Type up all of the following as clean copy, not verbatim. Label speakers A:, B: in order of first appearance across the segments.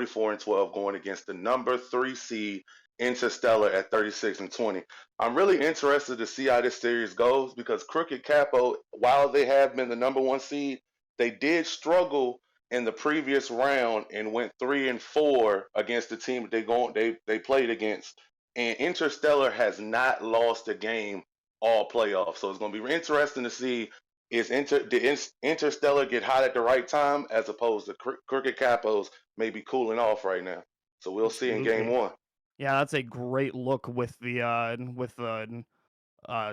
A: 34-12, going against the number 3 seed Interstellar at 36-20. I'm really interested to see how this series goes because Crooked Capo, while they have been the number 1 seed, they did struggle in the previous round and went 3-4 against the team they played against. And Interstellar has not lost a game all playoffs. So it's going to be interesting to see did Interstellar get hot at the right time as opposed to Crooked Capos maybe cooling off right now. So we'll see in game
B: Absolutely.
A: 1.
B: Yeah, that's a great look with the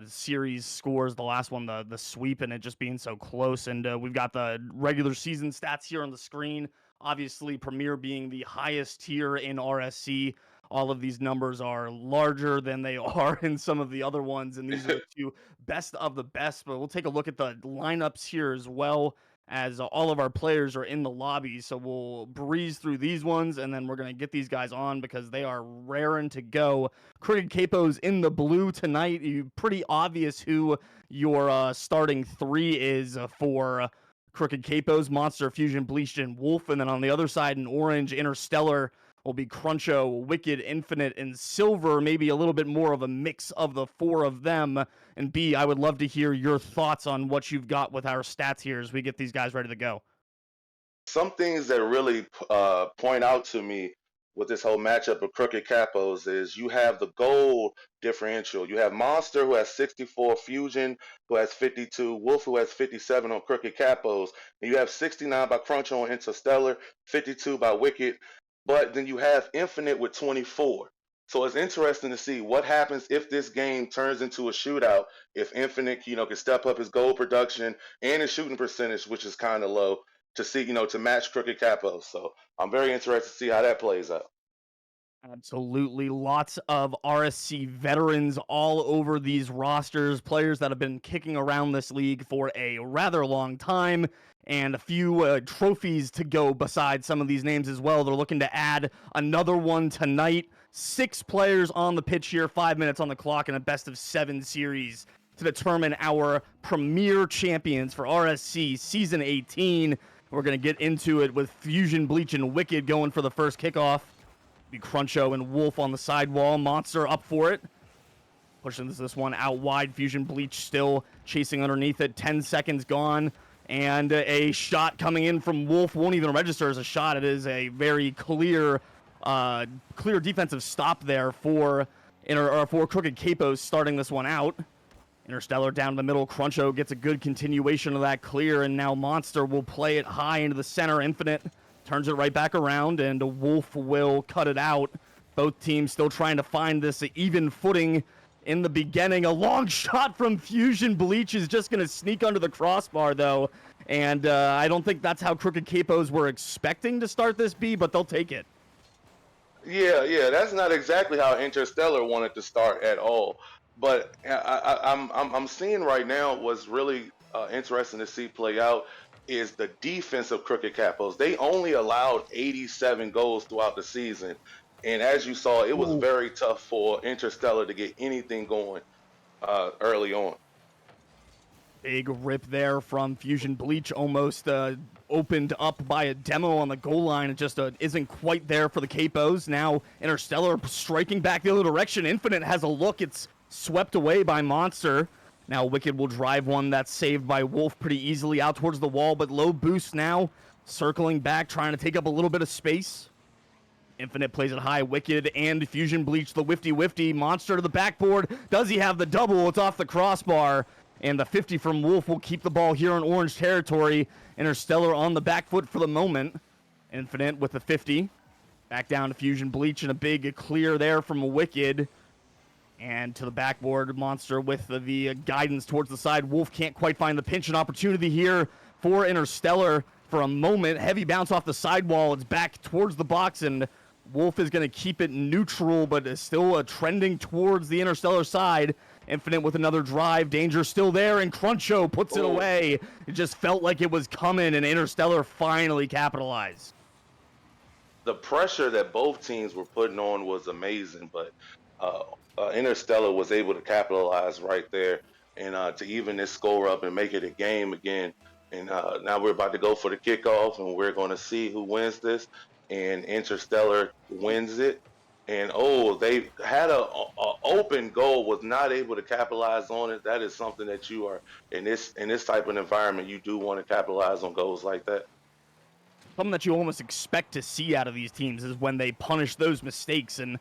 B: series scores, the last one, the sweep, and it just being so close. And we've got the regular season stats here on the screen. Obviously, Premier being the highest tier in RSC. All of these numbers are larger than they are in some of the other ones, and these are the two best of the best. But we'll take a look at the lineups here as well, as all of our players are in the lobby. So we'll breeze through these ones, and then we're going to get these guys on because they are raring to go. Crooked Capos in the blue tonight. Pretty obvious who your starting 3 is for Crooked Capos: Monster, FusionBleach, and Wolf. And then on the other side in orange, Interstellar will be Cruncho, Wicked, Infinite, and Silver. Maybe a little bit more of a mix of the 4 of them. And B, I would love to hear your thoughts on what you've got with our stats here as we get these guys ready to go.
A: Some things that really point out to me with this whole matchup of Crooked Capos is you have the goal differential. You have Monster, who has 64, Fusion, who has 52, Wolf, who has 57 on Crooked Capos, and you have 69 by Crunch on Interstellar, 52 by Wicked, but then you have Infinite with 24. So it's interesting to see what happens if this game turns into a shootout. If Infinite, can step up his goal production and his shooting percentage, which is kind of low, to see, to match Crooked Capos. So I'm very interested to see how that plays out.
B: Absolutely. Lots of RSC veterans all over these rosters, players that have been kicking around this league for a rather long time, and a few trophies to go beside some of these names as well. They're looking to add another one tonight. 6 players on the pitch here, 5 minutes on the clock, in a best of 7 series to determine our premier champions for RSC Season 18. We're going to get into it with FusionBleach and Wicked going for the first kickoff. Be Cruncho and Wolf on the sidewall. Monster up for it. Pushing this one out wide. FusionBleach still chasing underneath it. 10 seconds gone. And a shot coming in from Wolf won't even register as a shot. It is a very clear defensive stop there for Crooked Capos starting this one out. Interstellar down the middle. Cruncho gets a good continuation of that clear, and now Monster will play it high into the center. Infinite turns it right back around, and Wolf will cut it out. Both teams still trying to find this even footing in the beginning. A long shot from FusionBleach is just going to sneak under the crossbar, though. And I don't think that's how Crooked Capos were expecting to start this B, but they'll take it.
A: Yeah, that's not exactly how Interstellar wanted to start at all. But I'm seeing right now what's really interesting to see play out is the defense of Crooked Capos. They only allowed 87 goals throughout the season, and as you saw, it was very tough for Interstellar to get anything going early on.
B: Big rip there from FusionBleach, almost opened up by a demo on the goal line. It just isn't quite there for the Capos. Now Interstellar striking back the other direction. Infinite has a look. It's swept away by Monster. Now Wicked will drive one that's saved by Wolf pretty easily out towards the wall, but low boost now. Circling back, trying to take up a little bit of space. Infinite plays it high. Wicked and FusionBleach, the wifty. Monster to the backboard. Does he have the double? It's off the crossbar. And the 50 from Wolf will keep the ball here in orange territory. Interstellar on the back foot for the moment. Infinite with the 50. Back down to FusionBleach, and a big clear there from Wicked. And to the backboard, Monster with the guidance towards the side. Wolf can't quite find the pinch and opportunity here for Interstellar for a moment. Heavy bounce off the sidewall. It's back towards the box, and Wolf is going to keep it neutral, but is still trending towards the Interstellar side. Infinite with another drive. Danger still there, and Cruncho puts it away. It just felt like it was coming, and Interstellar finally capitalized.
A: The pressure that both teams were putting on was amazing, but Interstellar was able to capitalize right there and to even this score up and make it a game again. And now we're about to go for the kickoff, and we're going to see who wins this. and Interstellar wins it. And oh, they had a open goal, was not able to capitalize on it. That is something that you are in this type of environment. You do want to capitalize on goals like that.
B: Something that you almost expect to see out of these teams is when they punish those mistakes. And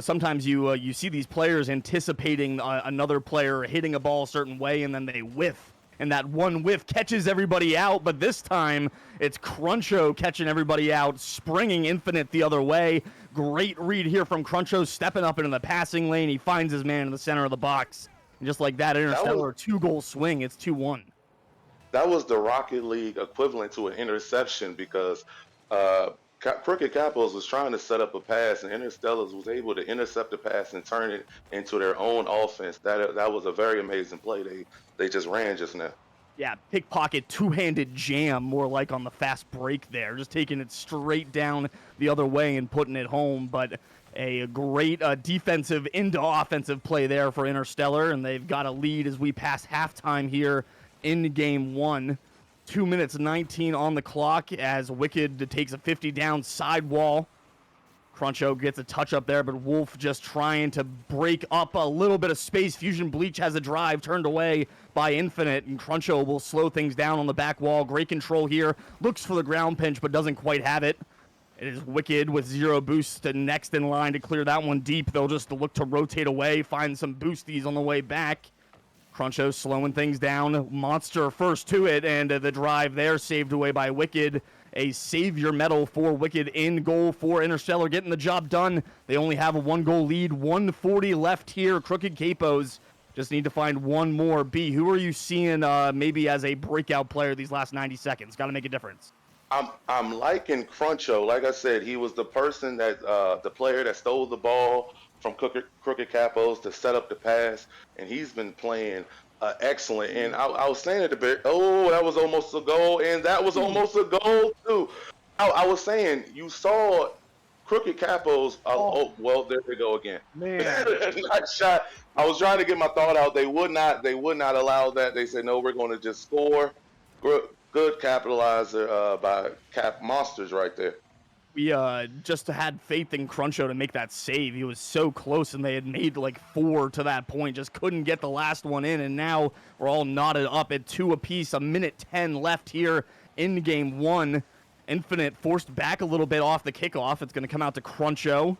B: sometimes you see these players anticipating another player hitting a ball a certain way, and then they whiff, and that one whiff catches everybody out. But this time it's Cruncho catching everybody out, springing Infinite the other way. Great read here from Cruncho, stepping up into the passing lane. He finds his man in the center of the box, and just like that, Interstellar 2-goal swing. It's 2-1.
A: That was the Rocket League equivalent to an interception because Crooked Capos was trying to set up a pass, and Interstellars was able to intercept the pass and turn it into their own offense. That was a very amazing play they just ran just now.
B: Yeah, pickpocket, two-handed jam, more like on the fast break there. Just taking it straight down the other way and putting it home. But a great defensive into offensive play there for Interstellar, and they've got a lead as we pass halftime here in game one. 2 minutes 19 on the clock as Wicked takes a 50 down sidewall. Cruncho gets a touch up there, but Wolf just trying to break up a little bit of space. FusionBleach has a drive turned away by Infinite, and Cruncho will slow things down on the back wall. Great control here. Looks for the ground pinch, but doesn't quite have it. It is Wicked with 0 boost next in line to clear that one deep. They'll just look to rotate away, find some boosties on the way back. Cruncho slowing things down. Monster first to it, and the drive there saved away by Wicked. A savior medal for Wicked in goal for Interstellar, getting the job done. They only have a 1-goal lead. 1:40 left here. Crooked Capos just need to find one more. B, who are you seeing maybe as a breakout player these last 90 seconds? Got to make a difference.
A: I'm liking Cruncho. Like I said, he was the person that the player that stole the ball from Crooked Capos to set up the pass, and he's been playing excellent. And I was saying at the bit, oh, that was almost a goal, and that was almost a goal too. I was saying you saw Crooked Capos. Oh, well, there they go again.
B: Man,
A: Not shot. I was trying to get my thought out. They would not allow that. They said no, we're going to just score. Good capitalizer by Cap Monsters right there.
B: we just had faith in Cruncho to make that save. He was so close, and they had made like 4 to that point. Just couldn't get the last one in, and now we're all knotted up at 2 apiece. 1:10 left here in game 1. Infinite forced back a little bit off the kickoff. It's going to come out to Cruncho.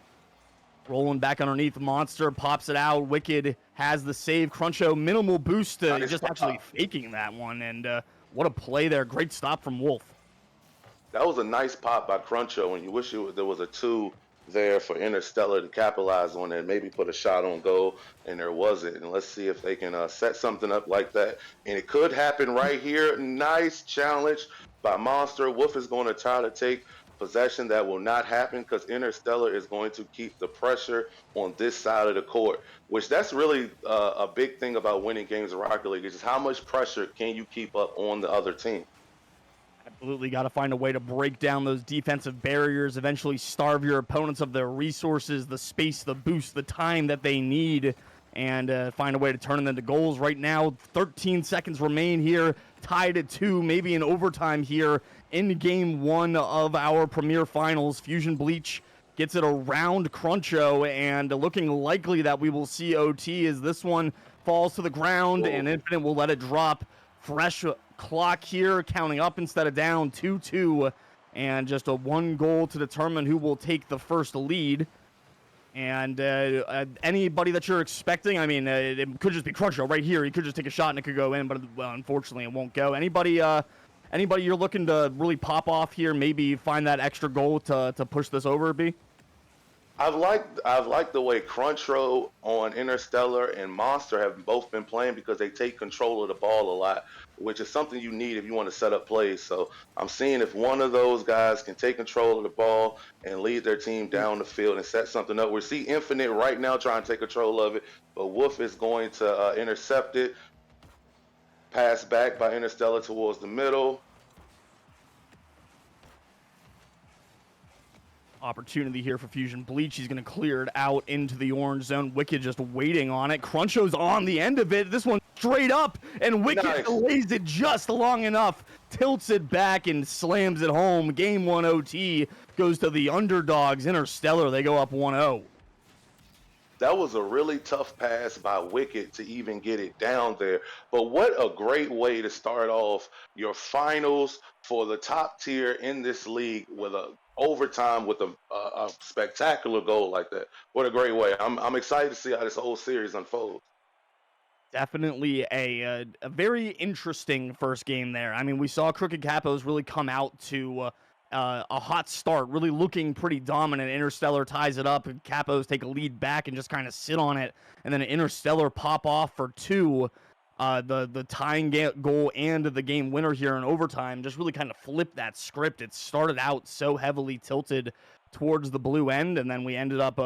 B: Rolling back underneath. Monster pops it out. Wicked has the save. Cruncho, minimal boost. Just actually faking that one. And what a play there. Great stop from Wolf.
A: That was a nice pop by Cruncho, and you wish there was a 2 there for Interstellar to capitalize on and maybe put a shot on goal, and there wasn't. And let's see if they can set something up like that. And it could happen right here. Nice challenge by Monster. Wolf is going to try to take possession. That will not happen because Interstellar is going to keep the pressure on this side of the court, which that's really a big thing about winning games in Rocket League is just how much pressure can you keep up on the other team.
B: Absolutely got to find a way to break down those defensive barriers, eventually starve your opponents of their resources, the space, the boost, the time that they need, and find a way to turn them into goals. Right now, 13 seconds remain here, tied at 2, maybe in overtime here in game 1 of our premier finals. FusionBleach gets it around Cruncho, and looking likely that we will see OT as this one falls to the ground. Whoa. And Infinite will let it drop. Fresh clock here, counting up instead of down, 2-2, and just a 1 goal to determine who will take the first lead. And anybody that you're expecting, I mean, it could just be Cruncho right here. He could just take a shot and it could go in, but well, unfortunately it won't go. Anybody you're looking to really pop off here, maybe find that extra goal to push this over, B?
A: I've liked the way Cruncho on Interstellar and Monster have both been playing because they take control of the ball a lot, which is something you need if you want to set up plays. So I'm seeing if one of those guys can take control of the ball and lead their team down the field and set something up. We see Infinite right now trying to take control of it, but Wolf is going to intercept it. Pass back by Interstellar towards the middle.
B: Opportunity here for FusionBleach. He's going to clear it out into the orange zone. Wicked just waiting on it. Cruncho's on the end of it. This one straight up, and Wicked delays it just long enough tilts it back and slams it home. Game 1 OT goes to the underdogs, Interstellar. They go up 1-0.
A: That was a really tough pass by Wicket to even get it down there. But what a great way to start off your finals for the top tier in this league with a overtime with a spectacular goal like that. What a great way. I'm excited to see how this whole series unfolds.
B: Definitely a very interesting first game there. I mean, we saw Crooked Capos really come out to a hot start, really looking pretty dominant. Interstellar ties it up, and Capos take a lead back and just kind of sit on it, and then Interstellar pop off for two. The tying goal and the game winner here in overtime just really kind of flipped that script. It started out so heavily tilted towards the blue end, and then we ended up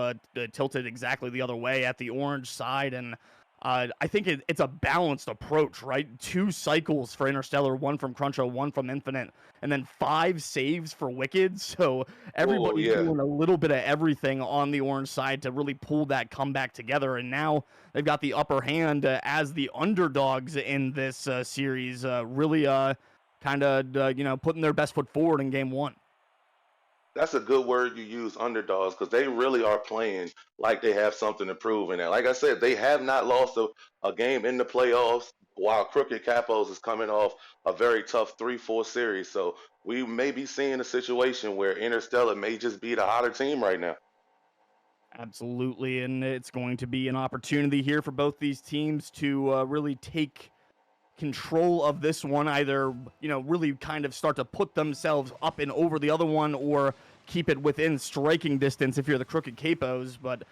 B: tilted exactly the other way at the orange side. And I think it's a balanced approach, right? 2 cycles for Interstellar, 1 from Cruncho, 1 from Infinite, and then 5 saves for Wicked. So
A: Oh,
B: everybody
A: yeah.
B: doing a little bit of everything on the orange side to really pull that comeback together. And now they've got the upper hand as the underdogs in this series, really kind of putting their best foot forward in game 1.
A: That's a good word you use, underdogs, because they really are playing like they have something to prove. And like I said, they have not lost a game in the playoffs, while Crooked Capos is coming off a very tough 3-4 series. So we may be seeing a situation where Interstellar may just be the hotter team right now.
B: Absolutely, and it's going to be an opportunity here for both these teams to really take control of this one, either really kind of start to put themselves up and over the other one, or keep it within striking distance if you're the Crooked Capos. But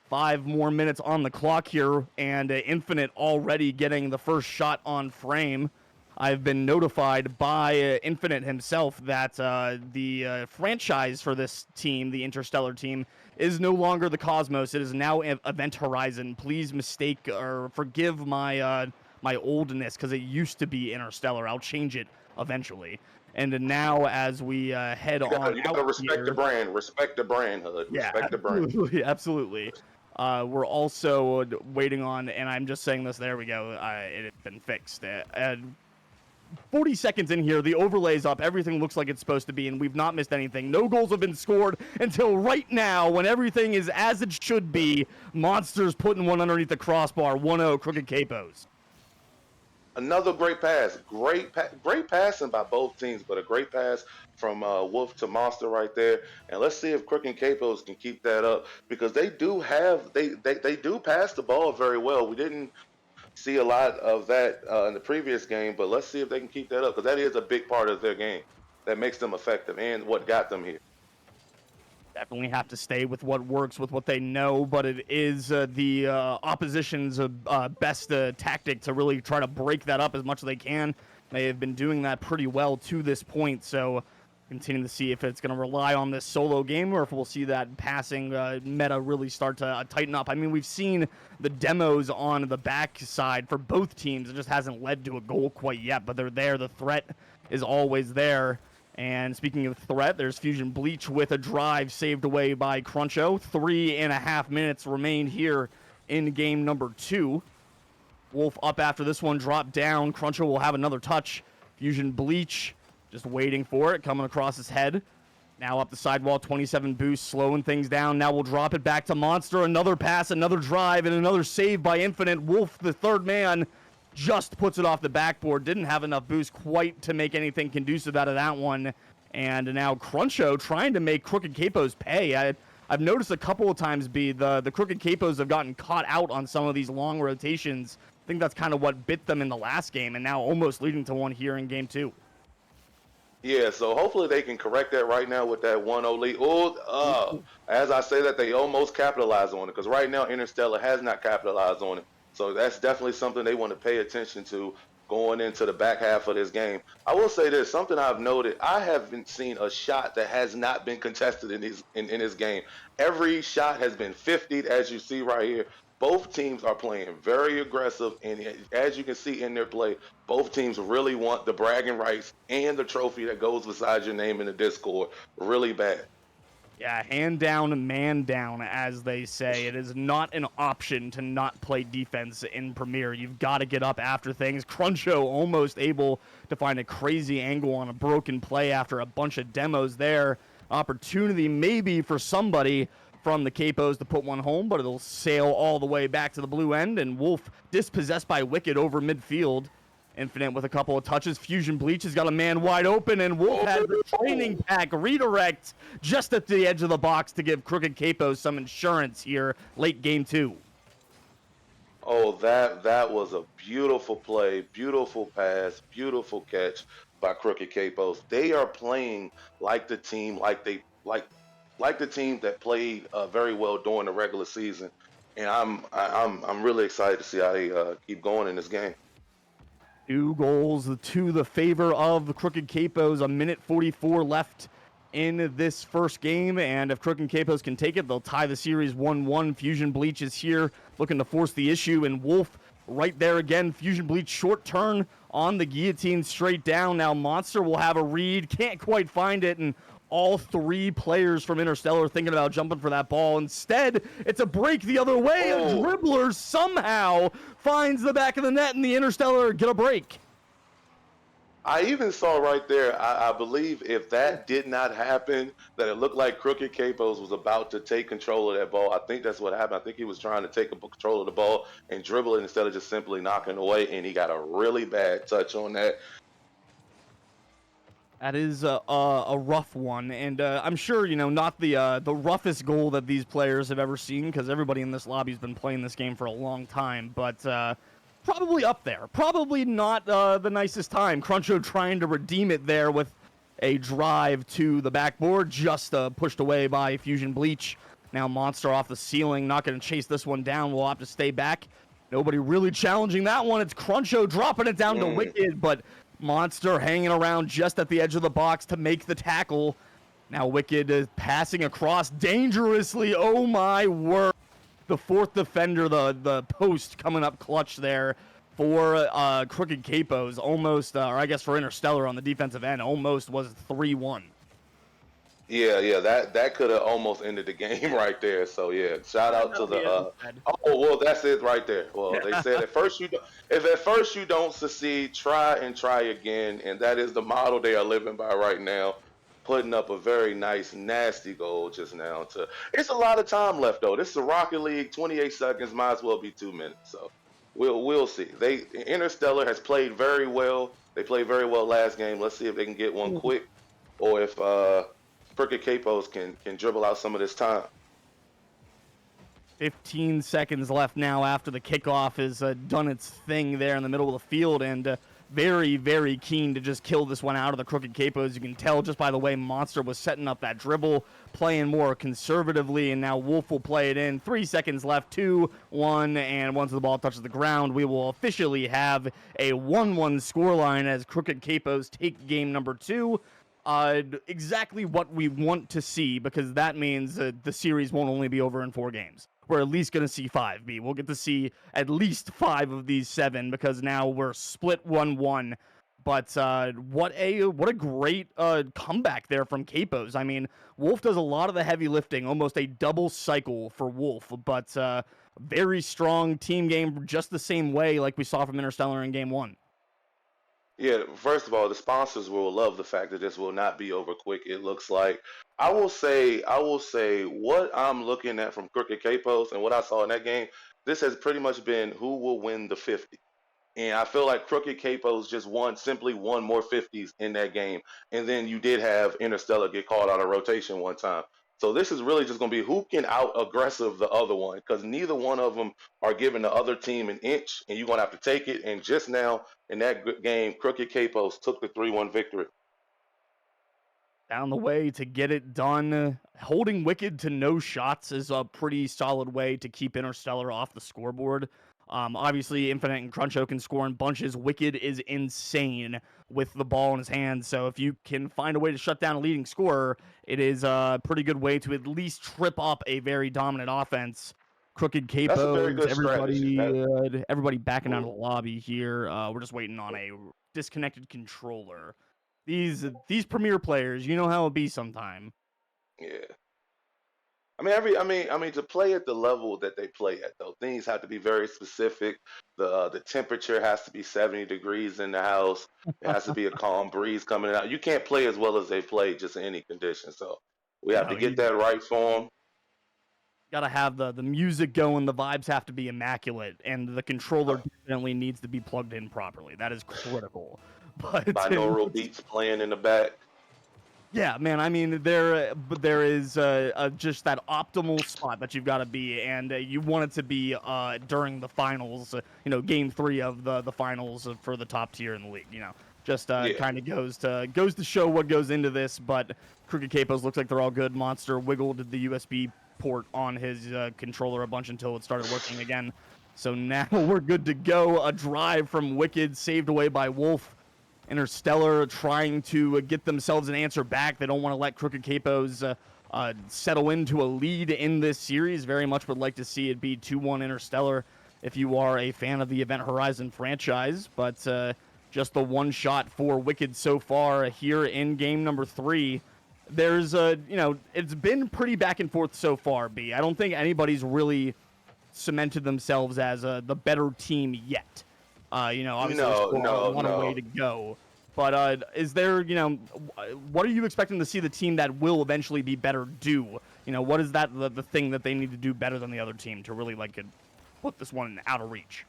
B: 5 more minutes on the clock here, and Infinite already getting the first shot on frame. I've been notified by Infinite himself that the franchise for this team, the Interstellar team, is no longer the Cosmos. It is now Event Horizon. Please mistake or forgive my oldness, because it used to be Interstellar. I'll change it eventually. And now, as we head on
A: You
B: out
A: gotta respect the
B: here,
A: brand. Respect the brand, Hood.
B: yeah,
A: Respect the brand.
B: absolutely, absolutely. We're also waiting on, and I'm just saying this. There we go. It had been fixed. And 40 seconds in here, the overlay's up. Everything looks like it's supposed to be, and we've not missed anything. No goals have been scored until right now, when everything is as it should be. Monsters putting one underneath the crossbar. 1-0, Crooked Capos.
A: Another great pass. Great passing by both teams, but a great pass from Wolf to Monster right there. And let's see if Crook and Capos can keep that up, because they do pass the ball very well. We didn't see a lot of that in the previous game, but let's see if they can keep that up, because that is a big part of their game that makes them effective and what got them here.
B: Definitely have to stay with what works, with what they know, but it is the opposition's best tactic to really try to break that up as much as they can. They have been doing that pretty well to this point, so continuing to see if it's going to rely on this solo game, or if we'll see that passing meta really start to tighten up. I mean, we've seen the demos on the back side for both teams. It just hasn't led to a goal quite yet, but they're there. The threat is always there. And speaking of threat, there's FusionBleach with a drive saved away by Cruncho. 3.5 minutes remained here in game number 2. Wolf up after this one, drop down. Cruncho will have another touch. FusionBleach just waiting for it, coming across his head. Now up the sidewall, 27 boost, slowing things down. Now we'll drop it back to Monster. Another pass, another drive, and another save by Infinite. Wolf, the third man, just puts it off the backboard. Didn't have enough boost quite to make anything conducive out of that one. And now Cruncho trying to make Crooked Capos pay. I've noticed a couple of times the Crooked Capos have gotten caught out on some of these long rotations. I think that's kind of what bit them in the last game, and now almost leading to one here in game 2.
A: Yeah, so hopefully they can correct that right now with that 1-0 lead. As I say that, they almost capitalize on it, because right now Interstellar has not capitalized on it. So that's definitely something they want to pay attention to going into the back half of this game. I will say this, something I've noted, I haven't seen a shot that has not been contested in this game. Every shot has been 50'd, as you see right here. Both teams are playing very aggressive, and as you can see in their play, both teams really want the bragging rights and the trophy that goes beside your name in the Discord really bad.
B: Yeah, hand down, man down, as they say. It is not an option to not play defense in Premier. You've got to get up after things. Cruncho almost able to find a crazy angle on a broken play after a bunch of demos there. Opportunity maybe for somebody from the Capos to put one home, but it'll sail all the way back to the blue end, and Wolf dispossessed by Wicked over midfield. Infinite with a couple of touches. FusionBleach has got a man wide open, and Wolf has the training pack redirect just at the edge of the box to give Crooked Capos some insurance here late game 2.
A: Oh, that was a beautiful play, beautiful pass, beautiful catch by Crooked Capos. They are playing like the team, like the team that played very well during the regular season, and I'm really excited to see how they keep going in this game.
B: 2 goals to the favor of the Crooked Capos. A minute 44 left in this first game, and if Crooked Capos can take it, they'll tie the series 1-1. FusionBleach is here looking to force the issue, and Wolf right there again. FusionBleach short turn on the guillotine straight down. Now Monster will have a read, can't quite find it, and all 3 players from Interstellar thinking about jumping for that ball. Instead, it's a break the other way. A dribbler somehow finds the back of the net, and the Interstellar get a break.
A: I even saw right there, I believe if that did not happen, that it looked like Crooked Capos was about to take control of that ball. I think that's what happened. I think he was trying to take control of the ball and dribble it instead of just simply knocking away, and he got a really bad touch on that.
B: That is a rough one, and I'm sure not the roughest goal that these players have ever seen, because everybody in this lobby has been playing this game for a long time. But probably up there. Probably not the nicest time. Cruncho trying to redeem it there with a drive to the backboard, just pushed away by FusionBleach. Now Monster off the ceiling, not going to chase this one down. We'll have to stay back. Nobody really challenging that one. It's Cruncho dropping it down to Wicked, but Monster hanging around just at the edge of the box to make the tackle. Now Wicked is passing across dangerously. Oh my word. The 4th defender, the post coming up clutch there for Crooked Capos. Almost, or I guess for Interstellar on the defensive end, almost was 3-1.
A: Yeah, that could have almost ended the game right there. So yeah, shout out to the. Oh well, that's it right there. Well, they said at first if at first you don't succeed, try and try again, and that is the model they are living by right now. Putting up a very nice, nasty goal just now. It's a lot of time left though. This is a Rocket League, 28 seconds, might as well be 2 minutes. So we'll see. Interstellar has played very well. They played very well last game. Let's see if they can get one quick, or if Crooked Capos can dribble out some of this time.
B: 15 seconds left now after the kickoff has done its thing there in the middle of the field, and very, very keen to just kill this one out of the Crooked Capos. You can tell just by the way Monster was setting up that dribble, playing more conservatively, and now Wolf will play it in. 3 seconds left, 2-1, and once the ball touches the ground, we will officially have a 1-1 scoreline as Crooked Capos take game number 2. Exactly what we want to see, because that means the series won't only be over in 4 games. We're at least going to see 5, B. We'll get to see at least 5 of these 7, because now we're split 1-1. But what a great comeback there from Capos. I mean, Wolf does a lot of the heavy lifting, almost a double cycle for Wolf, but very strong team game, just the same way like we saw from Interstellar in game 1.
A: Yeah, first of all, the sponsors will love the fact that this will not be over quick. It looks like I will say what I'm looking at from Crooked Capos and what I saw in that game. This has pretty much been who will win the 50. And I feel like Crooked Capos just simply won more 50s in that game. And then you did have Interstellar get called out of rotation one time. So this is really just going to be who can out aggressive the other one, because neither one of them are giving the other team an inch, and you're going to have to take it. And just now in that game, Crooked Capos took the 3-1 victory.
B: Down the way to get it done. Holding Wicked to no shots is a pretty solid way to keep Interstellar off the scoreboard. Obviously, Infinite and Cruncho can score in bunches. Wicked is insane with the ball in his hands. So if you can find a way to shut down a leading scorer, it is a pretty good way to at least trip up a very dominant offense. Crooked
A: That's a very
B: Capos,
A: good strategy.
B: everybody backing out of the lobby here. We're just waiting on a disconnected controller. These premier players, you know how it be sometime.
A: Yeah. I mean, to play at the level that they play at, though, things have to be very specific. The temperature has to be 70 degrees in the house. It has to be a calm breeze coming out. You can't play as well as they play just in any condition. So we have to
B: No,
A: get
B: you
A: that right for them.
B: gotta have the music going. The vibes have to be immaculate, and the controller definitely needs to be plugged in properly. That is critical. But
A: Binaural beats playing in the back.
B: yeah, man. I mean, but there is just that optimal spot that you've got to be, and you want it to be during the finals. Game three of the finals for the top tier in the league. Just
A: Yeah,
B: kind of goes to show what goes into this. But Crooked Capos looks like they're all good. Monster wiggled the USB port on his controller a bunch until it started working again. So now we're good to go. A drive from Wicked, saved away by Wolf. Interstellar trying to get themselves an answer back. They don't want to let Crooked Capos settle into a lead in this series. Very much would like to see it be 2-1 Interstellar if you are a fan of the Event Horizon franchise. But just the one shot for Wicked so far here in game number 3. There's it's been pretty back and forth so far, B. I don't think anybody's really cemented themselves as the better team yet. Obviously there's
A: no,
B: still a
A: no,
B: lot of way
A: no.
B: to go. But is there, what are you expecting to see the team that will eventually be better do? What is the thing that they need to do better than the other team to really put this one out of reach?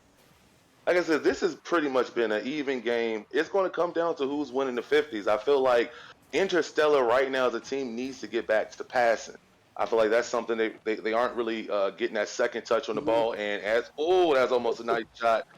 A: Like I said, this has pretty much been an even game. It's going to come down to who's winning the 50s. I feel like Interstellar right now as a team needs to get back to passing. I feel like that's something they aren't really getting that second touch on the ball. And that's almost a nice shot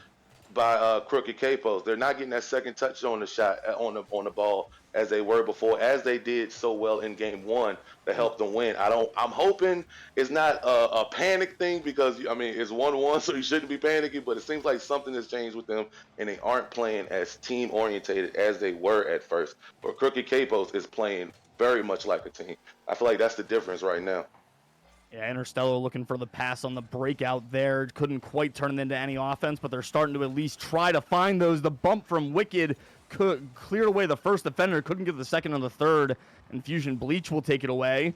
A: by Crooked Capos. They're not getting that second touch on the shot on the ball as they were before, as they did so well in game one to help them win. I'm hoping it's not a panic thing because I mean it's 1-1, so you shouldn't be panicking. But it seems like something has changed with them, and they aren't playing as team orientated as they were at first. But Crooked Capos is playing very much like a team. I feel like that's the difference right now.
B: Yeah, Interstellar looking for the pass on the breakout there. Couldn't quite turn it into any offense, but they're starting to at least try to find those. The bump from Wicked cleared away the first defender. Couldn't get the second or the third. And FusionBleach will take it away.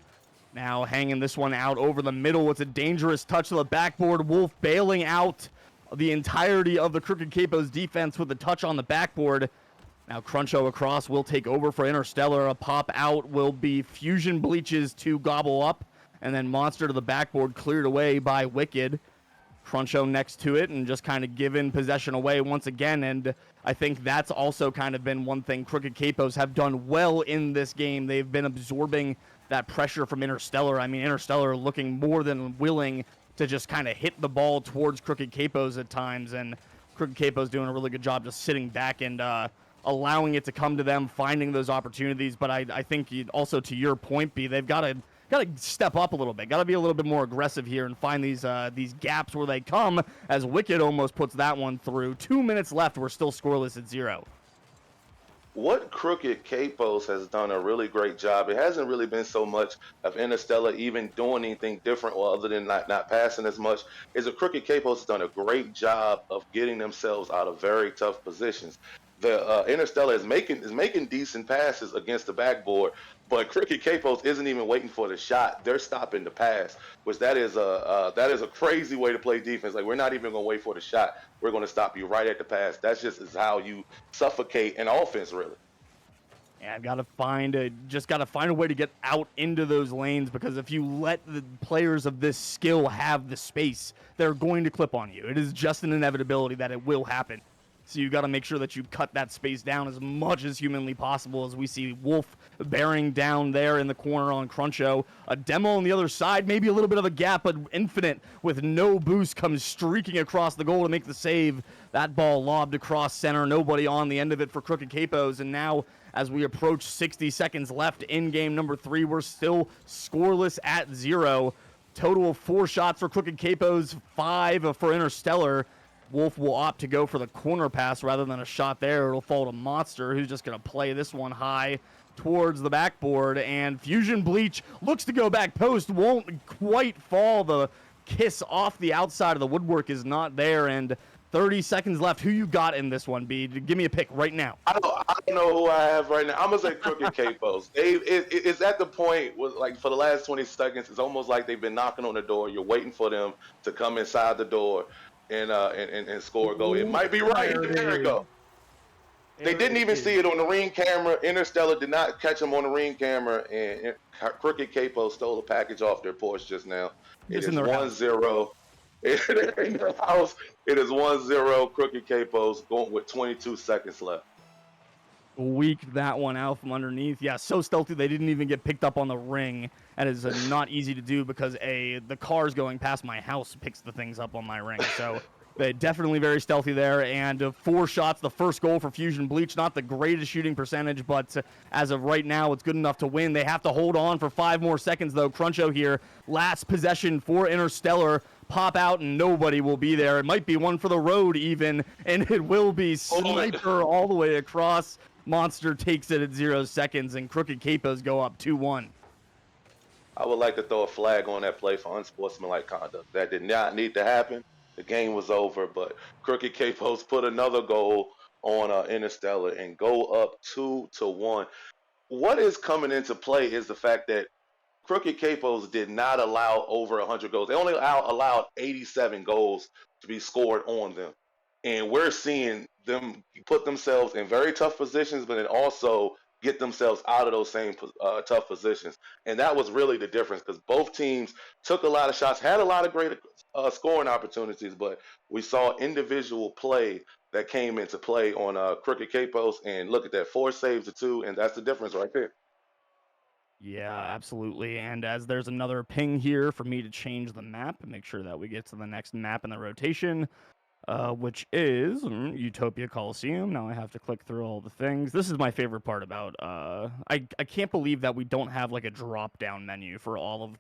B: Now hanging this one out over the middle. It's a dangerous touch to the backboard. Wolf bailing out the entirety of the Crooked Capos defense with a touch on the backboard. Now Cruncho across will take over for Interstellar. A pop out will be FusionBleach's to gobble up. And then Monster to the backboard, cleared away by Wicked. Cruncho next to it and just kind of giving possession away once again. And I think that's also kind of been one thing Crooked Capos have done well in this game. They've been absorbing that pressure from Interstellar. I mean, Interstellar looking more than willing to just kind of hit the ball towards Crooked Capos at times. And Crooked Capos doing a really good job just sitting back and allowing it to come to them, finding those opportunities. But I think also to your point, B, they've got to step up a little bit. Got to be a little bit more aggressive here and find these gaps where they come, as Wicked almost puts that one through. 2 minutes left. We're still scoreless at 0.
A: What Crooked Capos has done a really great job. It hasn't really been so much of Interstellar even doing anything different, or other than not passing as much. Is a Crooked Capos has done a great job of getting themselves out of very tough positions. The Interstellar is making decent passes against the backboard, but Crooked Capos isn't even waiting for the shot. They're stopping the pass, which that is a crazy way to play defense. Like, we're not even going to wait for the shot. We're going to stop you right at the pass. That's just is how you suffocate an offense, really.
B: And I've got to find a way to get out into those lanes, because if you let the players of this skill have the space, they're going to clip on you. It is just an inevitability that it will happen. So you got to make sure that you cut that space down as much as humanly possible, as we see Wolf bearing down there in the corner on Cruncho. A demo on the other side, maybe a little bit of a gap, but Infinite with no boost comes streaking across the goal to make the save. That ball lobbed across center, nobody on the end of it for Crooked Capos. And now, as we approach 60 seconds left in game number 3, we're still scoreless at 0. Total of 4 shots for Crooked Capos, 5 for Interstellar. Wolf will opt to go for the corner pass rather than a shot there. It'll fall to Monster, who's just going to play this one high towards the backboard. And FusionBleach looks to go back post, won't quite fall. The kiss off the outside of the woodwork is not there. And 30 seconds left. Who you got in this one, B? Give me a pick right now.
A: I don't know who I have right now. I'm gonna say Crooked Capos. It's at the point with, like, for the last 20 seconds, it's almost like they've been knocking on the door. You're waiting for them to come inside the door and score a goal. It might be right. There we go. They didn't even see it on the ring camera. Interstellar did not catch them on the ring camera, and Crooked Capo stole a package off their porch just now. It is 1-0. In their house, it is 1-0. Crooked Capos going with 22 seconds left.
B: Weaked that one out from underneath. Yeah, so stealthy they didn't even get picked up on the ring. That is not easy to do because the cars going past my house picks the things up on my ring. So they definitely very stealthy there. And 4 shots, the first goal for FusionBleach. Not the greatest shooting percentage, but as of right now, it's good enough to win. They have to hold on for 5 more seconds, though. Cruncho here, last possession for Interstellar. Pop out and nobody will be there. It might be one for the road even, and it will be Sniper all the way across. Monster takes it at 0 seconds, and Crooked Capos go up 2-1.
A: I would like to throw a flag on that play for unsportsmanlike conduct. That did not need to happen. The game was over, but Crooked Capos put another goal on Interstellar and go up 2-1. What is coming into play is the fact that Crooked Capos did not allow over 100 goals. They only allowed 87 goals to be scored on them. And we're seeing them put themselves in very tough positions, but then also get themselves out of those same tough positions. And that was really the difference, because both teams took a lot of shots, had a lot of great scoring opportunities, but we saw individual play that came into play on Crooked Capos. And look at that, 4 saves to 2, and that's the difference right there.
B: Yeah, absolutely. And as there's another ping here for me to change the map and make sure that we get to the next map in the rotation, which is Utopia Coliseum. Now I have to click through all the things. This is my favorite part about I can't believe that we don't have like a drop down menu for all of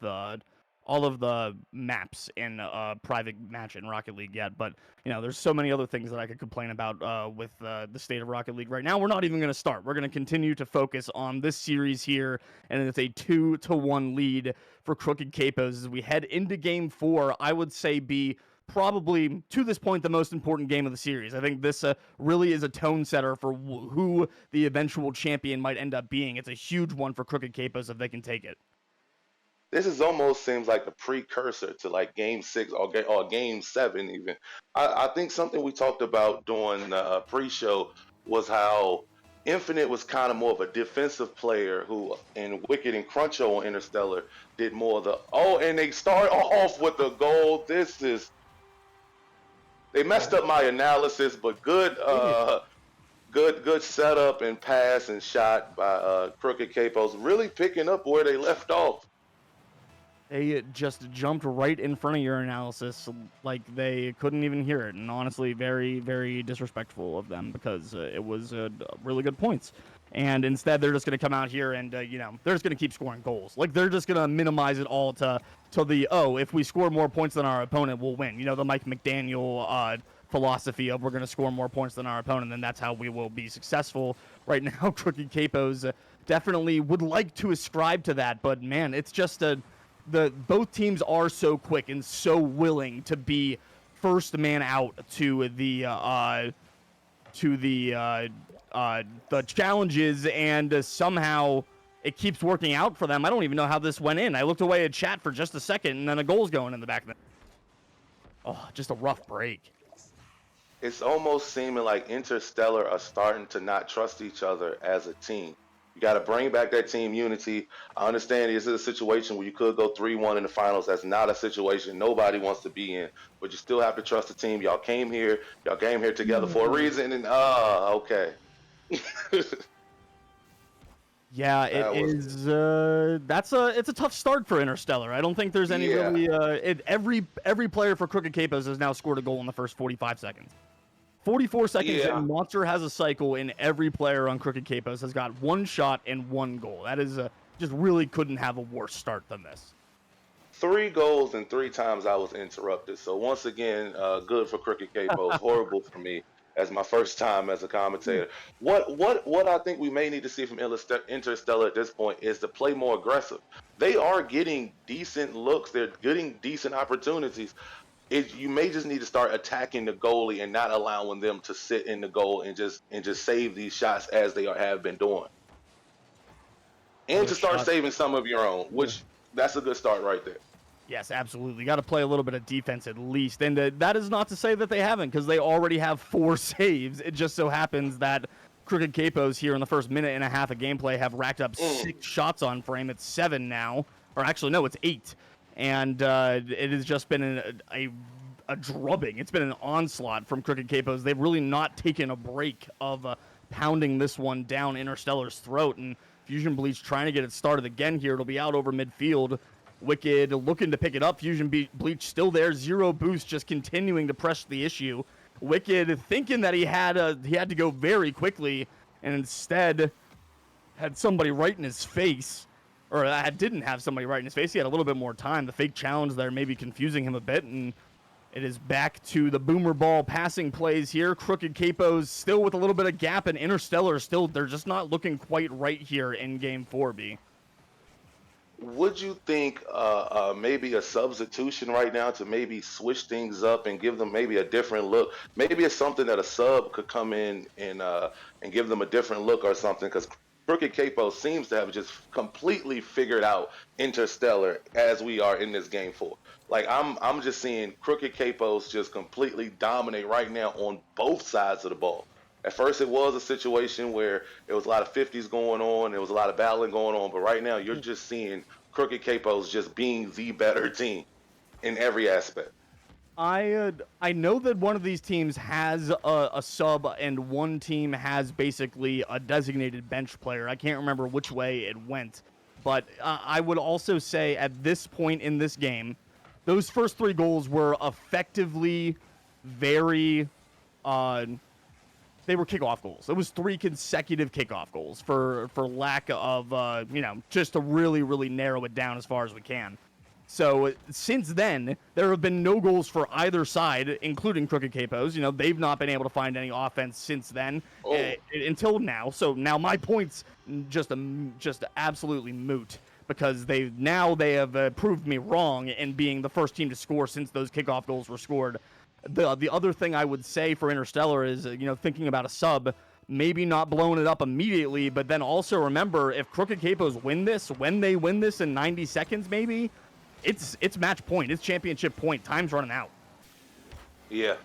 B: the maps in private match in Rocket League yet. But there's so many other things that I could complain about with the state of Rocket League right now. We're not even going to start. We're going to continue to focus on this series here, and it's a 2-1 lead for Crooked Capos as we head into Game 4. I would say be probably, to this point, the most important game of the series. I think this really is a tone setter for who the eventual champion might end up being. It's a huge one for Crooked Capos if they can take it.
A: This is almost seems like a precursor to like Game 6 or Game 7 even. I think something we talked about during the pre-show was how Infinite was kind of more of a defensive player who, and Wicked and Cruncho on Interstellar did more of the, and they start off with the goal. They messed up my analysis, but good setup and pass and shot by Crooked Capos, really picking up where they left off.
B: They just jumped right in front of your analysis like they couldn't even hear it. And honestly, very, very disrespectful of them because it was really good points. And instead, they're just going to come out here and, they're just going to keep scoring goals. Like, they're just going to minimize it all to the, if we score more points than our opponent, we'll win. The Mike McDaniel philosophy of we're going to score more points than our opponent, and that's how we will be successful. Right now, Crooked Capos definitely would like to ascribe to that. But, man, it's just both teams are so quick and so willing to be first man out to the challenges, and somehow it keeps working out for them. I don't even know how this went in. I looked away at chat for just a second, and then a goal's going in the back of the... Oh, just a rough break.
A: It's almost seeming like Interstellar are starting to not trust each other as a team. You got to bring back that team unity. I understand this is a situation where you could go 3-1 in the finals. That's not a situation nobody wants to be in, but you still have to trust the team. Y'all came here together for a reason, and okay.
B: Yeah, it's a tough start for Interstellar. I don't think there's any really every player for Crooked Capos has now scored a goal in the first 45 seconds. 44 seconds in, Monster has a cycle, and every player on Crooked Capos has got 1 shot and 1 goal. That is just really couldn't have a worse start than this.
A: 3 goals and 3 times I was interrupted. So once again, good for Crooked Capos, horrible for me as my first time as a commentator. What I think we may need to see from Interstellar at this point is to play more aggressive. They are getting decent looks. They're getting decent opportunities. you may just need to start attacking the goalie and not allowing them to sit in the goal and just save these shots as they have been doing, and
B: Another
A: to start
B: shot.
A: saving some of your own,
B: Yeah.
A: which that's a good start right there.
B: Yes, absolutely. Got to play a little bit of defense at least. And that is not to say that they haven't, because they already have 4 saves. It just so happens that Crooked Capos here in the first minute and a half of gameplay have racked up 6 shots on frame. It's 7 now. Or actually, no, it's 8. And it has just been a drubbing. It's been an onslaught from Crooked Capos. They've really not taken a break of pounding this one down Interstellar's throat. And FusionBleach trying to get it started again here. It'll be out over midfield. Wicked looking to pick it up. FusionBleach still there. 0 boost, just continuing to press the issue. Wicked thinking that he had to go very quickly, and instead had somebody right in his face. Or didn't have somebody right in his face. He had a little bit more time. The fake challenge there maybe confusing him a bit, and it is back to the boomer ball passing plays here. Crooked Capos still with a little bit of gap, and Interstellar still, they're just not looking quite right here in Game 4B.
A: Would you think maybe a substitution right now to maybe switch things up and give them maybe a different look? Maybe it's something that a sub could come in and give them a different look or something, because Crooked Capo seems to have just completely figured out Interstellar as we are in this game 4. Like I'm just seeing Crooked Capos just completely dominate right now on both sides of the ball. At first, it was a situation where there was a lot of 50s going on, there was a lot of battling going on, but right now you're just seeing Crooked Capos just being the better team in every aspect.
B: I know that one of these teams has a sub and one team has basically a designated bench player. I can't remember which way it went, but I would also say at this point in this game, those first 3 goals were effectively very they were kickoff goals. It was 3 consecutive kickoff goals for lack of just to really narrow it down as far as we can. So since then, there have been no goals for either side, including Crooked Capos. They've not been able to find any offense since then until now. So now my point's just absolutely moot, because they have proved me wrong in being the first team to score since those kickoff goals were scored. The other thing I would say for Interstellar is, thinking about a sub, maybe not blowing it up immediately, but then also remember, if Crooked Capos win this, when they win this in 90 seconds maybe, it's match point, it's championship point. Time's running out.
A: Yeah.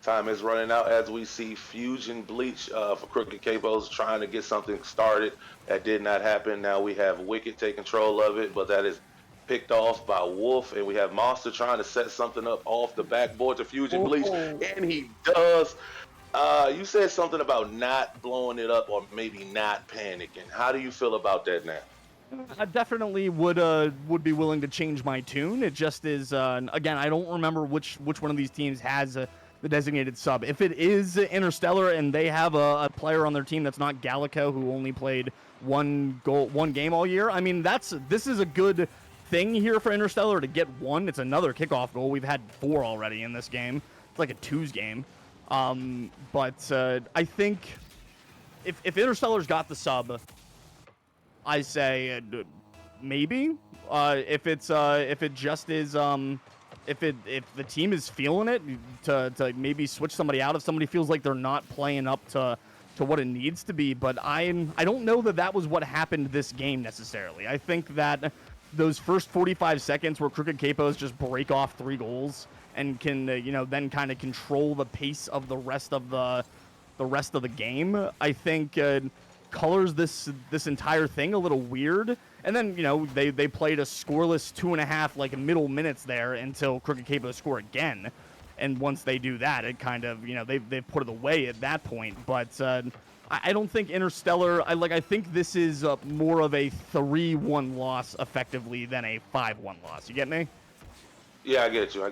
A: Time is running out as we see FusionBleach for Crooked Capos trying to get something started. That did not happen. Now we have Wicked take control of it, but that is picked off by Wolf, and we have Monster trying to set something up off the backboard to FusionBleach, and he does. You said something about not blowing it up or maybe not panicking. How do you feel about that now?
B: I definitely would be willing to change my tune. It just is again, I don't remember which one of these teams has the designated sub. If it is Interstellar and they have a player on their team that's not Gallico, who only played one game all year, I mean this is a good thing here for Interstellar to get 1. It's another kickoff goal. We've had 4 already in this game. It's like a twos game. But I think if Interstellar's got the sub, I say maybe. If it just is if the team is feeling it, to maybe switch somebody out if somebody feels like they're not playing up to what it needs to be. But I don't know that was what happened this game necessarily. I think that those first 45 seconds where Crooked Capos just break off 3 goals and can then kind of control the pace of the rest of the game, I think colors this entire thing a little weird. And then they played a scoreless 2.5 like middle minutes there until Crooked Capos score again. And once they do that, it kind of they've put it away at that point. But I don't think Interstellar. I think this is more of a 3-1 loss effectively than a 5-1 loss. You get me?
A: Yeah, I get you.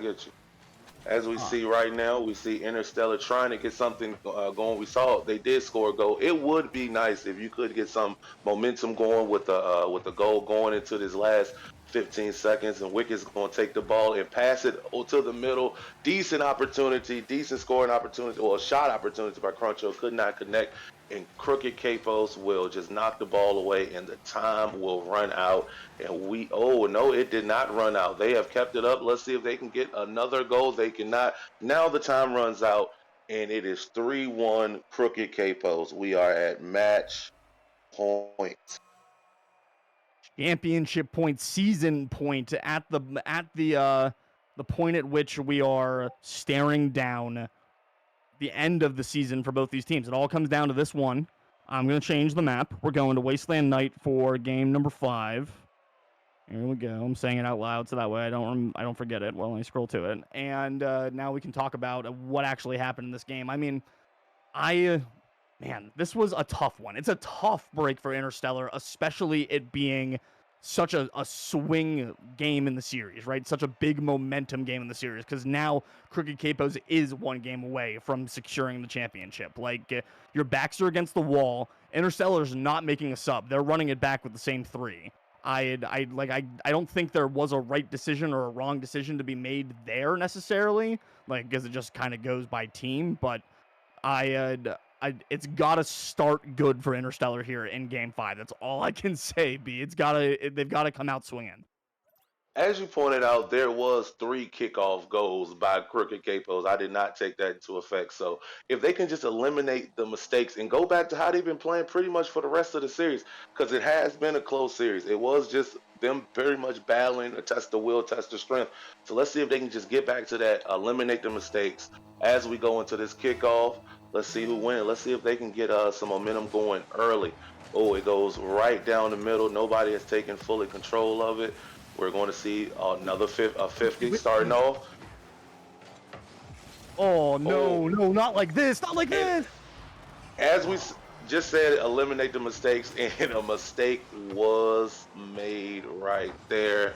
A: As we see right now, we see Interstellar trying to get something going. We saw they did score a goal. It would be nice if you could get some momentum going with the goal going into this last 15 seconds, and Wicked's going to take the ball and pass it to the middle. Decent opportunity, decent scoring opportunity, or a shot opportunity by Cruncho. Could not connect. and Crooked Capos will just knock the ball away, and the time will run out. And oh no, it did not run out. They have kept it up. Let's see if they can get another goal. They cannot. Now the time runs out, and it is 3-1 Crooked Capos. We are at match point.
B: Championship point, season point at the point at which we are staring down the end of the season for both these teams. It all comes down to this one. I'm going to change the map. We're going to Wasteland Night for game number 5. Here we go. I'm saying it out loud so that way I don't forget it while I scroll to it. And now we can talk about what actually happened in this game. I mean, man, this was a tough one. It's a tough break for Interstellar, especially it being such a swing game in the series, right? Such a big momentum game in the series, because now Crooked Capos is 1 game away from securing the championship. Like, your backs are against the wall. Interstellar's not making a sub. They're running it back with the same 3. I don't think there was a right decision or a wrong decision to be made there necessarily, like, because it just kind of goes by team, but it's got to start good for Interstellar here in Game 5. That's all I can say, B. They've got to come out swinging.
A: As you pointed out, there was 3 kickoff goals by Crooked Capos. I did not take that into effect. So if they can just eliminate the mistakes and go back to how they've been playing pretty much for the rest of the series, because it has been a close series. It was just them very much battling, a test the will, test the strength. So let's see if they can just get back to that, eliminate the mistakes as we go into this kickoff. Let's see who wins. Let's see if they can get some momentum going early. Oh, it goes right down the middle. Nobody has taken fully control of it. We're going to see another 50 starting off.
B: Oh, no, no, not like this. Not like this.
A: As we just said, eliminate the mistakes, and a mistake was made right there.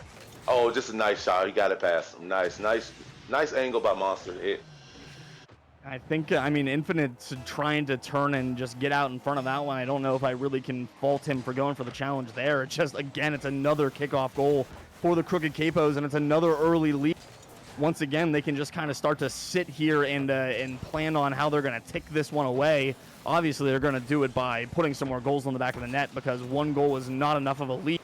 A: Oh, just a nice shot. He got it past him. Nice angle by Monster to hit.
B: I mean, Infinite's trying to turn and just get out in front of that one. I don't know if I really can fault him for going for the challenge there. It's just, again, it's another kickoff goal for the Crooked Capos, and it's another early lead. Once again, they can just kind of start to sit here and plan on how they're going to tick this one away. Obviously, they're going to do it by putting some more goals on the back of the net, because 1 goal is not enough of a lead.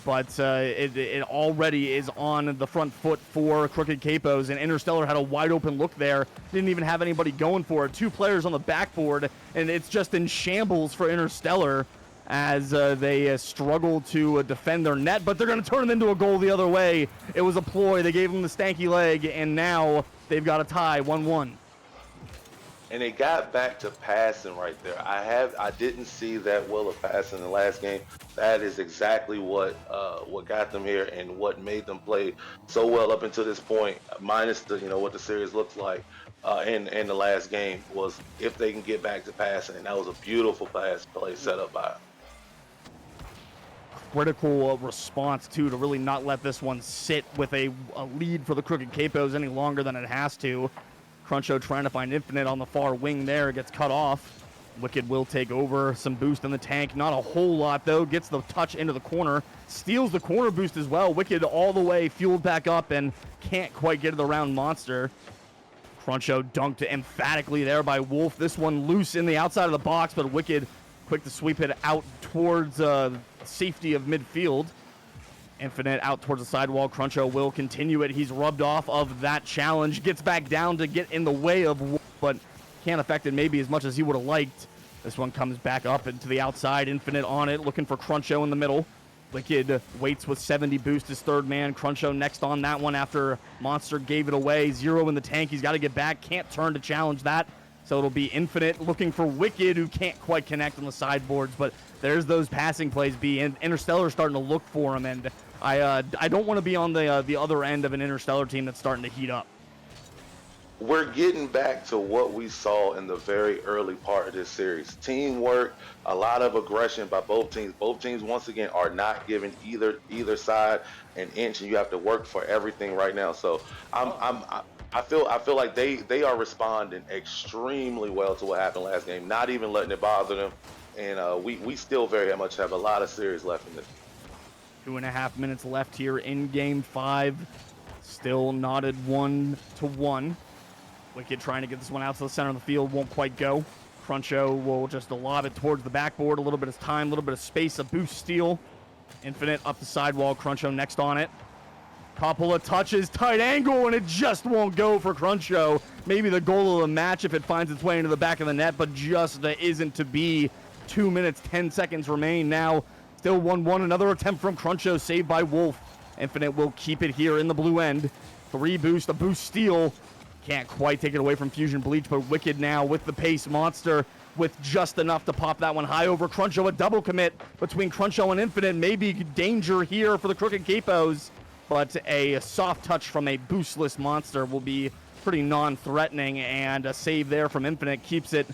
B: But it already is on the front foot for Crooked Capos, and Interstellar had a wide open look there. Didn't even have anybody going for it. 2 players on the backboard, and it's just in shambles for Interstellar as they struggle to defend their net, but they're going to turn it into a goal the other way. It was a ploy. They gave them the stanky leg, and now they've got a tie, 1-1.
A: And they got back to passing right there. I didn't see that well of passing in the last game. That is exactly what got them here and what made them play so well up until this point. Minus the what the series looks like in the last game, was if they can get back to passing, and that was a beautiful pass play set up by.
B: Critical response too, to really not let this one sit with a lead for the Crooked Capos any longer than it has to. Cruncho trying to find Infinite on the far wing there, gets cut off. Wicked will take over, some boost in the tank, not a whole lot though, gets the touch into the corner, steals the corner boost as well. Wicked all the way fueled back up and can't quite get it around Monster. Cruncho dunked emphatically there by Wolf. This one loose in the outside of the box, but Wicked quick to sweep it out towards safety of midfield. Infinite out towards the sidewall. Cruncho will continue it. He's rubbed off of that challenge. Gets back down to get in the way of Wolf, but can't affect it maybe as much as he would have liked. This one comes back up into the outside. Infinite on it, looking for Cruncho in the middle. Wicked waits with 70 boost, his 3rd man. Cruncho next on that one after Monster gave it away. 0 in the tank. He's got to get back. Can't turn to challenge that. So it'll be Infinite looking for Wicked, who can't quite connect on the sideboards. But there's those passing plays, B. And Interstellar starting to look for him. And I don't want to be on the other end of an Interstellar team that's starting to heat up.
A: We're getting back to what we saw in the very early part of this series. Teamwork, a lot of aggression by both teams. Both teams, once again, are not giving either side an inch, and you have to work for everything right now. So I feel like they are responding extremely well to what happened last game, not even letting it bother them. And we still very much have a lot of series left in this.
B: 2.5 minutes left here in Game 5. Still knotted 1-1. Wicked trying to get this one out to the center of the field, won't quite go. Cruncho will just lob it towards the backboard. A little bit of time, a little bit of space, a boost steal. Infinite up the sidewall. Cruncho next on it. Couple of touches, tight angle, and it just won't go for Cruncho. Maybe the goal of the match if it finds its way into the back of the net, but just isn't to be. 2 minutes, 10 seconds remain now. Still 1-1. Another attempt from Cruncho, saved by Wolf. Infinite will keep it here in the blue end. 3 boost, a boost steal. Can't quite take it away from FusionBleach, but Wicked now with the pace. Monster with just enough to pop that one high over Cruncho. A double commit between Cruncho and Infinite. Maybe danger here for the Crooked Capos, but a soft touch from a boostless Monster will be pretty non-threatening, and a save there from Infinite keeps it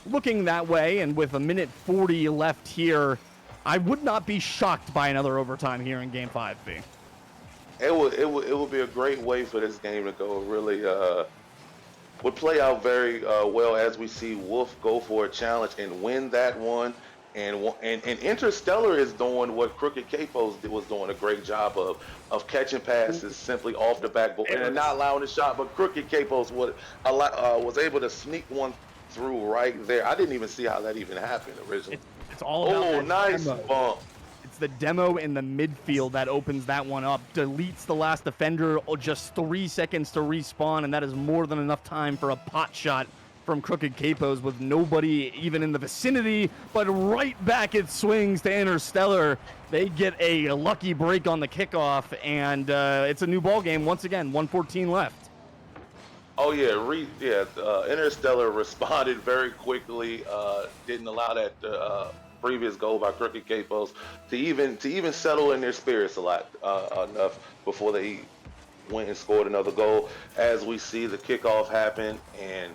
B: looking that way. And with 1:40 left here, I would not be shocked by another overtime here in Game 5, B.
A: It would be a great way for this game to go. It really would play out very well as we see Wolf go for a challenge and win that one. And Interstellar is doing what Crooked Capos was doing a great job of catching passes simply off the backboard and not allowing the shot. But Crooked Capos was able to sneak one through right there. I didn't even see how that even happened originally.
B: It's all about
A: nice bump.
B: It's the demo in the midfield that opens that one up. Deletes the last defender, just 3 seconds to respawn, and that is more than enough time for a pot shot from Crooked Capos with nobody even in the vicinity, but right back it swings to Interstellar. They get a lucky break on the kickoff, and it's a new ball game once again. 1:14 left.
A: Oh yeah, Interstellar responded very quickly. Didn't allow that previous goal by Crooked Capos to even settle in their spirits a lot enough before they went and scored another goal. As we see the kickoff happen, and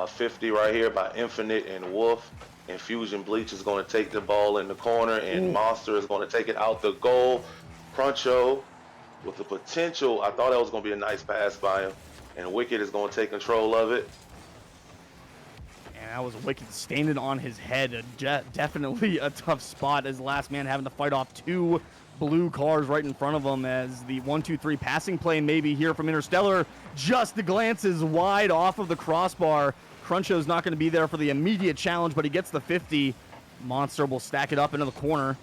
A: 50 right here by Infinite and Wolf, and FusionBleach is going to take the ball in the corner, and Monster is going to take it out the goal. Cruncho with the potential, I thought that was going to be a nice pass by him, and Wicked is going to take control of it.
B: And that was Wicked standing on his head. Definitely a tough spot as last man having to fight off 2 blue cars right in front of him, as the 1-2-3 passing play maybe here from Interstellar just glances wide off of the crossbar. Cruncho's not going to be there for the immediate challenge, but he gets the 50. Monster will stack it up into the corner.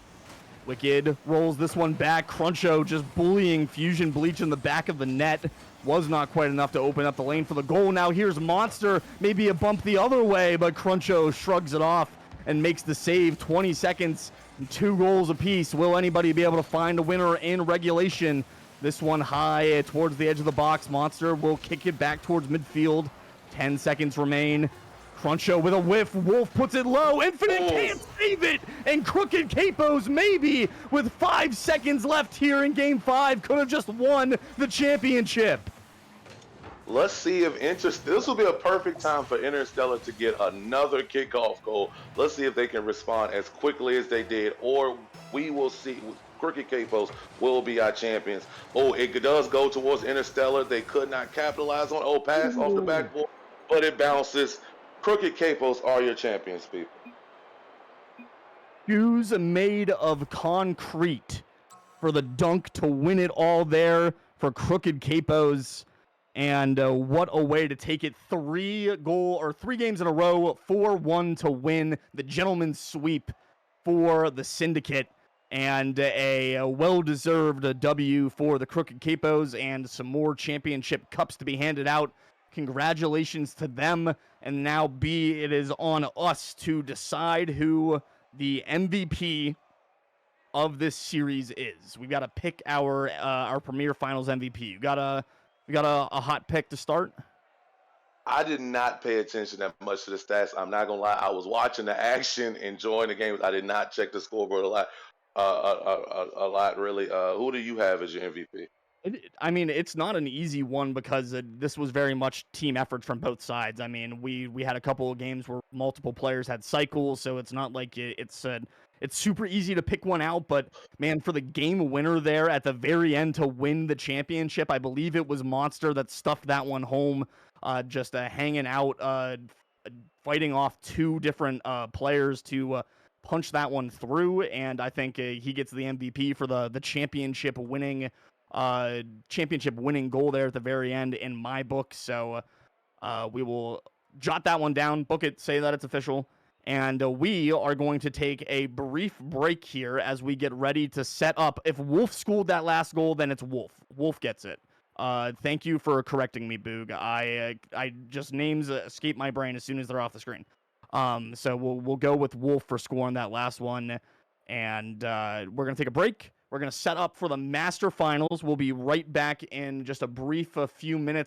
B: Wicked rolls this one back. Cruncho just bullying FusionBleach in the back of the net. Was not quite enough to open up the lane for the goal. Now here's Monster, maybe a bump the other way, but Cruncho shrugs it off and makes the save. 20 seconds, 2 goals apiece. Will anybody be able to find a winner in regulation? This one high towards the edge of the box. Monster will kick it back towards midfield. 10 seconds remain. Cruncho with a whiff. Wolf puts it low. Infinite can't save it. And Crooked Capos, maybe with 5 seconds left here in Game 5, could have just won the championship.
A: Let's see if this will be a perfect time for Interstellar to get another kickoff goal. Let's see if they can respond as quickly as they did, or we will see Crooked Capos will be our champions. Oh, it does go towards Interstellar. They could not capitalize on it. Pass off the backboard, but it bounces. Crooked Capos are your champions, people.
B: Shoes made of concrete for the dunk to win it all there for Crooked Capos. And what a way to take it. 3 games in a row, 4-1 to win the gentleman's sweep for the Syndicate. And a well-deserved W for the Crooked Capos, and some more championship cups to be handed out. Congratulations to them. And now, B, it is on us to decide who the MVP of this series is. We've got to pick our Premier Finals MVP. We got a hot pick to start?
A: I did not pay attention that much to the stats. I'm not gonna lie. I was watching the action, enjoying the game. I did not check the scoreboard a lot. Really. Who do you have as your MVP?
B: I mean, it's not an easy one because this was very much team effort from both sides. I mean, we had a couple of games where multiple players had cycles, so it's not like it's super easy to pick one out. But man, for the game winner there at the very end to win the championship, I believe it was Monster that stuffed that one home, just hanging out, fighting off 2 different players to punch that one through. And I think he gets the MVP for the championship winning goal there at the very end in my book. So we will jot that one down, book it, say that it's official. And we are going to take a brief break here as we get ready to set up. If Wolf schooled that last goal, then it's Wolf. Wolf gets it. Thank you for correcting me, Boog. I just names escape my brain as soon as they're off the screen. So we'll go with Wolf for scoring that last one, and we're gonna take a break. We're gonna set up for the Master Finals. We'll be right back in just a brief few minutes.